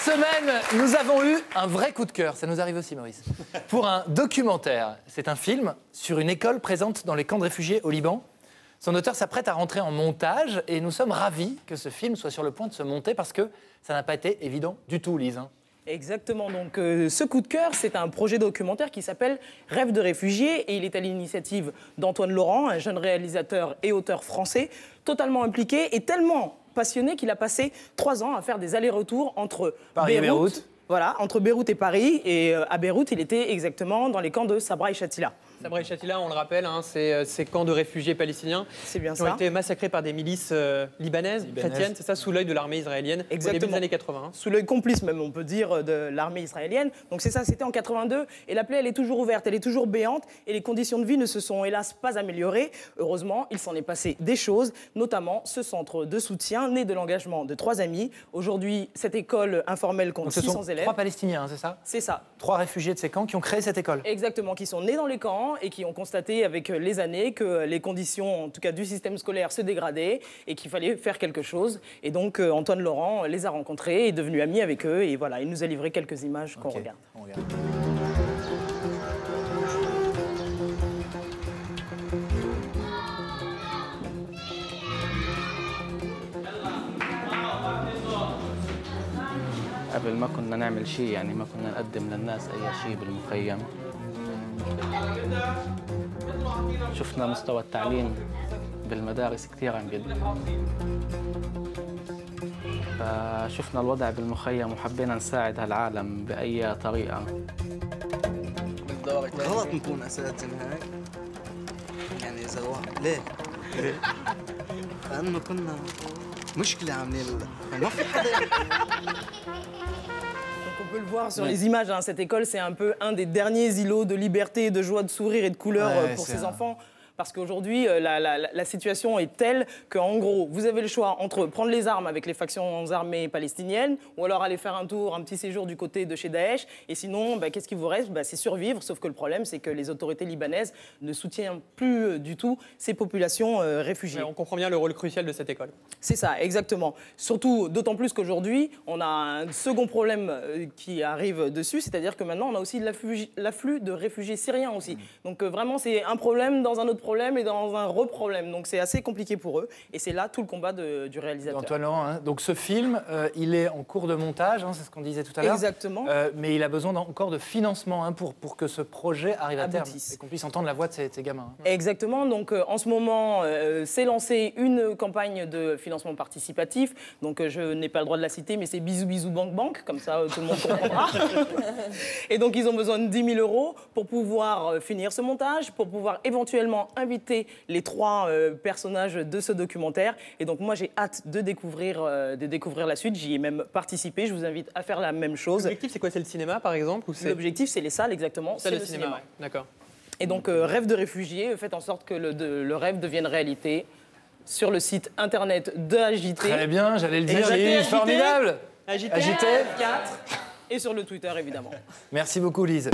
semaine, nous avons eu un vrai coup de cœur, ça nous arrive aussi Maurice, pour un documentaire. C'est un film sur une école présente dans les camps de réfugiés au Liban. Son auteur s'apprête à rentrer en montage et nous sommes ravis que ce film soit sur le point de se monter parce que ça n'a pas été évident du tout, Lise. Exactement, donc ce coup de cœur, c'est un projet documentaire qui s'appelle Rêve de réfugiés et il est à l'initiative d'Antoine Laurent, un jeune réalisateur et auteur français, totalement impliqué et tellement passionné qu'il a passé 3 ans à faire des allers-retours entre Paris et Beyrouth. Voilà, entre Beyrouth et Paris. Et à Beyrouth, il était exactement dans les camps de Sabra et Shatila. Sabra et Shatila, on le rappelle, hein, c'est ces camps de réfugiés palestiniens bien qui ont été massacrés par des milices libanaises, chrétiennes, c'est ça, sous l'œil de l'armée israélienne au début des années 80. Sous l'œil complice même, on peut dire, de l'armée israélienne. Donc c'est ça, c'était en 82. Et la plaie, elle est toujours ouverte, elle est toujours béante. Et les conditions de vie ne se sont hélas pas améliorées. Heureusement, il s'en est passé des choses, notamment ce centre de soutien né de l'engagement de 3 amis. Aujourd'hui, cette école informelle compte 600 élèves. 3 Palestiniens, hein, c'est ça? C'est ça. 3 réfugiés de ces camps qui ont créé cette école. Exactement, qui sont nés dans les camps et qui ont constaté avec les années que les conditions, en tout cas du système scolaire, se dégradaient et qu'il fallait faire quelque chose. Et donc Antoine Laurent les a rencontrés, est devenu ami avec eux et voilà, il nous a livré quelques images qu'on regarde. On regarde. قبل ما كنا نعمل شيء يعني ما كنا نقدم للناس أي شيء بالمخيم. شفنا مستوى التعليم بالمدارس كثير عم يقل. فشفنا الوضع بالمخيم وحبينا نساعد هالعالم بأي طريقة. غلط نكون أساتذة هيك. يعني إذا واحد ليه؟ لأنه كنا مشكلة عاملين ما في حدا. On peut le voir sur les images, hein, cette école, c'est un peu un des derniers îlots de liberté, de joie, de sourire et de couleur pour ces enfants. Parce qu'aujourd'hui, la situation est telle qu'en gros, vous avez le choix entre prendre les armes avec les factions armées palestiniennes ou alors aller faire un tour, un petit séjour du côté de chez Daesh. Et sinon, qu'est-ce qui vous reste? C'est survivre. Sauf que le problème, c'est que les autorités libanaises ne soutiennent plus du tout ces populations réfugiées. Ouais, on comprend bien le rôle crucial de cette école. C'est ça, exactement. Surtout, d'autant plus qu'aujourd'hui, on a un second problème qui arrive dessus, c'est-à-dire que maintenant, on a aussi l'afflux de réfugiés syriens aussi. Donc vraiment, c'est un problème dans un autre problème et dans un reproblème. Donc c'est assez compliqué pour eux. Et c'est là tout le combat du réalisateur. Antoine Laurent, hein. Donc ce film, il est en cours de montage, hein, c'est ce qu'on disait tout à l'heure. Exactement. Mais il a besoin encore de financement hein, pour que ce projet arrive à terme et qu'on puisse entendre la voix de ces gamins. Hein. Exactement. Donc en ce moment, s'est lancée une campagne de financement participatif. Donc je n'ai pas le droit de la citer, mais c'est bisous bisous banque banque, comme ça tout le monde comprendra. Et donc ils ont besoin de 10 000 € pour pouvoir finir ce montage, pour pouvoir éventuellement inviter les 3 personnages de ce documentaire. Et donc moi j'ai hâte de découvrir la suite. J'y ai même participé. Je vous invite à faire la même chose. L'objectif c'est quoi? C'est le cinéma par exemple? L'objectif c'est les salles, exactement. C'est le cinéma. Ouais. D'accord. Et donc Rêve de réfugiés, faites en sorte que le rêve devienne réalité sur le site internet de AJT. Très bien, j'allais le dire, c'est formidable. AJT 4 et sur le Twitter évidemment. Merci beaucoup Lise.